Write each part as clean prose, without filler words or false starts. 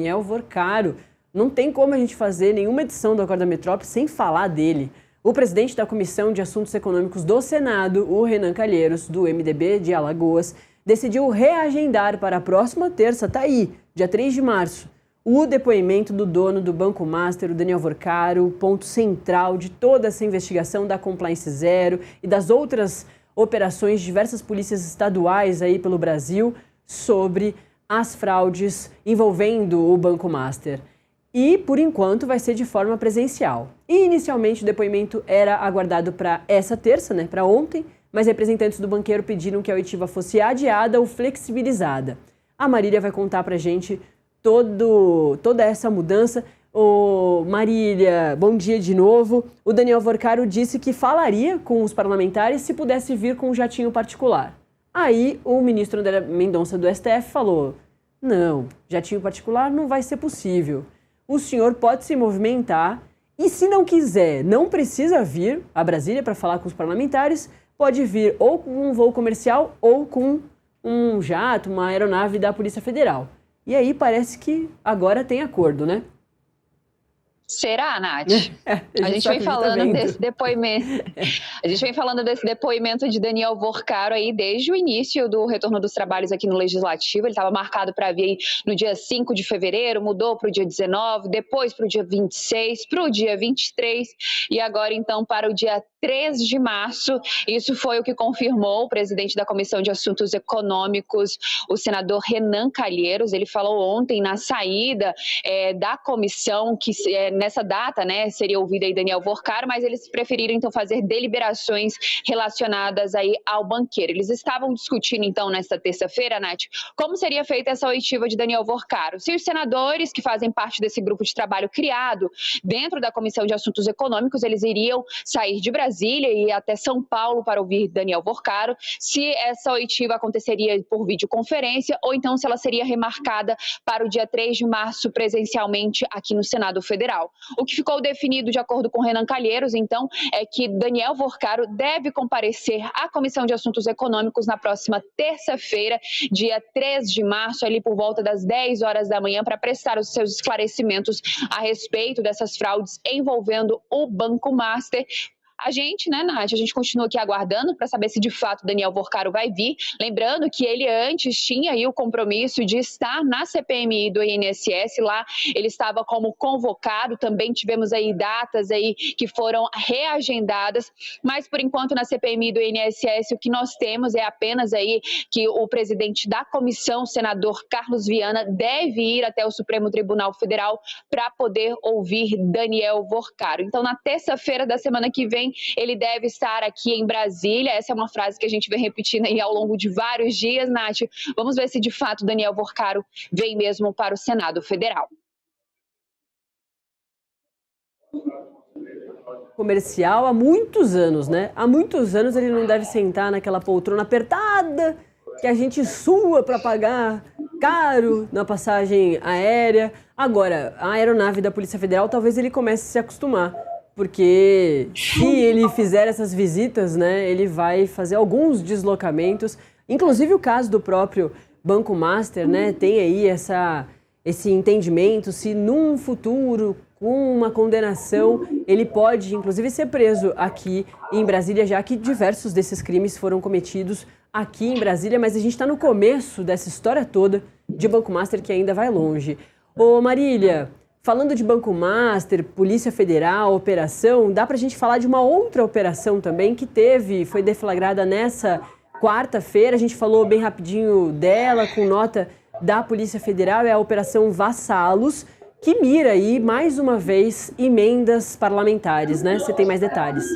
Daniel Vorcaro. Não tem como a gente fazer nenhuma edição do Acorda Metrópole sem falar dele. O presidente da Comissão de Assuntos Econômicos do Senado, o Renan Calheiros, do MDB de Alagoas, decidiu reagendar para a próxima terça, tá aí, dia 3 de março, o depoimento do dono do Banco Master, o Daniel Vorcaro, o ponto central de toda essa investigação da Compliance Zero e das outras operações de diversas polícias estaduais aí pelo Brasil sobre as fraudes envolvendo o Banco Master. E, por enquanto, vai ser de forma presencial. Inicialmente, o depoimento era aguardado para essa terça, para ontem, mas representantes do banqueiro pediram que a oitiva fosse adiada ou flexibilizada. A Marília vai contar para a gente toda essa mudança. Marília, bom dia de novo. O Daniel Vorcaro disse que falaria com os parlamentares se pudesse vir com um jatinho particular. Aí, o ministro André Mendonça do STF falou: não, jatinho particular não vai ser possível. O senhor pode se movimentar e, se não quiser, não precisa vir a Brasília para falar com os parlamentares, pode vir ou com um voo comercial ou com um jato, uma aeronave da Polícia Federal. E aí parece que agora tem acordo, né? Será, Nath? A gente vem falando desse depoimento. A gente vem falando desse depoimento de Daniel Vorcaro aí desde o início do retorno dos trabalhos aqui no Legislativo. Ele estava marcado para vir no dia 5 de fevereiro, mudou para o dia 19, depois para o dia 26, para o dia 23 e agora então para o dia 3 de março. Isso foi o que confirmou o presidente da Comissão de Assuntos Econômicos, o senador Renan Calheiros. Ele falou ontem na saída da comissão que nessa data, seria ouvido aí Daniel Vorcaro, mas eles preferiram então fazer deliberações relacionadas aí ao banqueiro. Eles estavam discutindo então nesta terça-feira, Nath, como seria feita essa oitiva de Daniel Vorcaro. Se os senadores que fazem parte desse grupo de trabalho criado dentro da Comissão de Assuntos Econômicos, eles iriam sair de Brasília e ir até São Paulo para ouvir Daniel Vorcaro, se essa oitiva aconteceria por videoconferência ou então se ela seria remarcada para o dia 3 de março presencialmente aqui no Senado Federal. O que ficou definido de acordo com Renan Calheiros, então, é que Daniel Vorcaro deve comparecer à Comissão de Assuntos Econômicos na próxima terça-feira, dia 3 de março, ali por volta das 10 horas da manhã, para prestar os seus esclarecimentos a respeito dessas fraudes envolvendo o Banco Master. A gente, Nath, a gente continua aqui aguardando para saber se de fato Daniel Vorcaro vai vir. Lembrando que ele antes tinha aí o compromisso de estar na CPMI do INSS, lá ele estava como convocado, também tivemos aí datas aí que foram reagendadas, mas por enquanto na CPMI do INSS o que nós temos é apenas aí que o presidente da comissão, o senador Carlos Viana, deve ir até o Supremo Tribunal Federal para poder ouvir Daniel Vorcaro. Então na terça-feira da semana que vem ele deve estar aqui em Brasília. Essa é uma frase que a gente vem repetindo aí ao longo de vários dias, Nath. Vamos ver se de fato Daniel Vorcaro vem mesmo para o Senado Federal. Comercial há muitos anos, Há muitos anos ele não deve sentar naquela poltrona apertada que a gente sua para pagar caro na passagem aérea. Agora, a aeronave da Polícia Federal talvez ele comece a se acostumar. Porque se ele fizer essas visitas, ele vai fazer alguns deslocamentos. Inclusive o caso do próprio Banco Master, tem aí esse entendimento, se num futuro, com uma condenação, ele pode inclusive ser preso aqui em Brasília, já que diversos desses crimes foram cometidos aqui em Brasília, mas a gente está no começo dessa história toda de Banco Master que ainda vai longe. Ô Marília, falando de Banco Master, Polícia Federal, operação, dá para a gente falar de uma outra operação também que foi deflagrada nessa quarta-feira. A gente falou bem rapidinho dela, com nota da Polícia Federal, é a Operação Vassalos, que mira aí, mais uma vez, emendas parlamentares, Você tem mais detalhes.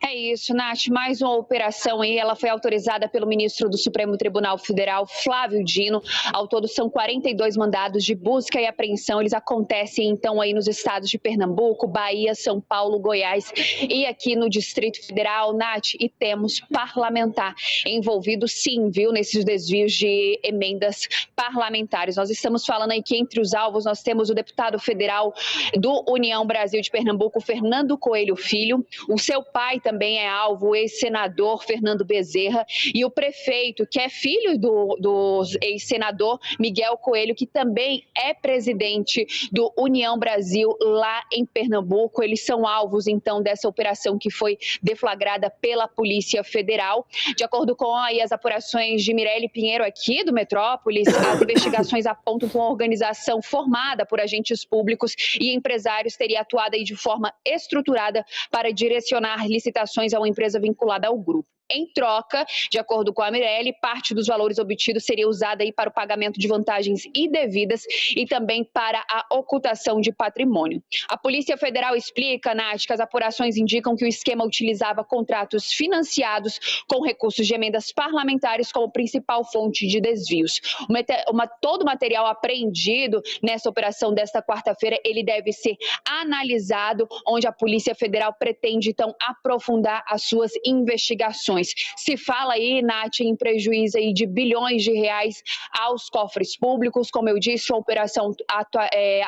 É isso, Nath, mais uma operação aí, ela foi autorizada pelo ministro do Supremo Tribunal Federal, Flávio Dino. Ao todo são 42 mandados de busca e apreensão, eles acontecem então aí nos estados de Pernambuco, Bahia, São Paulo, Goiás e aqui no Distrito Federal, Nath, e temos parlamentar envolvido sim, viu, nesses desvios de emendas parlamentares. Nós estamos falando aí que entre os alvos nós temos o deputado federal do União Brasil de Pernambuco, Fernando Coelho Filho, o seu pai também, também é alvo o ex-senador Fernando Bezerra e o prefeito, que é filho do ex-senador Miguel Coelho, que também é presidente do União Brasil lá em Pernambuco. Eles são alvos, então, dessa operação que foi deflagrada pela Polícia Federal. De acordo com as apurações de Mirelle Pinheiro aqui do Metrópolis, as investigações apontam que uma organização formada por agentes públicos e empresários teria atuado aí de forma estruturada para direcionar licitações a uma empresa vinculada ao grupo. Em troca, de acordo com a Mirelle, parte dos valores obtidos seria usada aí para o pagamento de vantagens indevidas e também para a ocultação de patrimônio. A Polícia Federal explica, Nath, que as apurações indicam que o esquema utilizava contratos financiados com recursos de emendas parlamentares como principal fonte de desvios. Todo o material apreendido nessa operação desta quarta-feira, ele deve ser analisado, onde a Polícia Federal pretende, então, aprofundar as suas investigações. Se fala aí, Nath, em prejuízo aí de bilhões de reais aos cofres públicos. Como eu disse, uma operação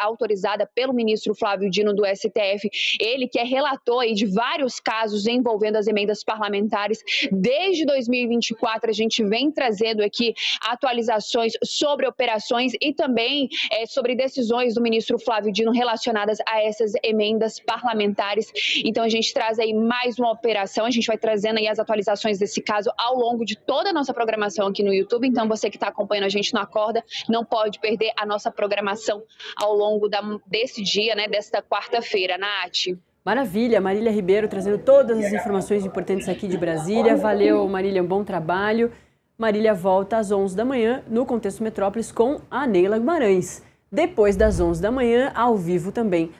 autorizada pelo ministro Flávio Dino do STF, ele que é relator aí de vários casos envolvendo as emendas parlamentares. Desde 2024, a gente vem trazendo aqui atualizações sobre operações e também sobre decisões do ministro Flávio Dino relacionadas a essas emendas parlamentares. Então, a gente traz aí mais uma operação, a gente vai trazendo aí as atualizações desse caso ao longo de toda a nossa programação aqui no YouTube. Então, você que está acompanhando a gente no Acorda, não pode perder a nossa programação ao longo desse dia, né, desta quarta-feira. Nath. Maravilha, Marília Ribeiro trazendo todas as informações importantes aqui de Brasília. Valeu, Marília, um bom trabalho. Marília volta às 11 da manhã no Contexto Metrópolis com a Neila Guimarães. Depois das 11 da manhã, ao vivo também,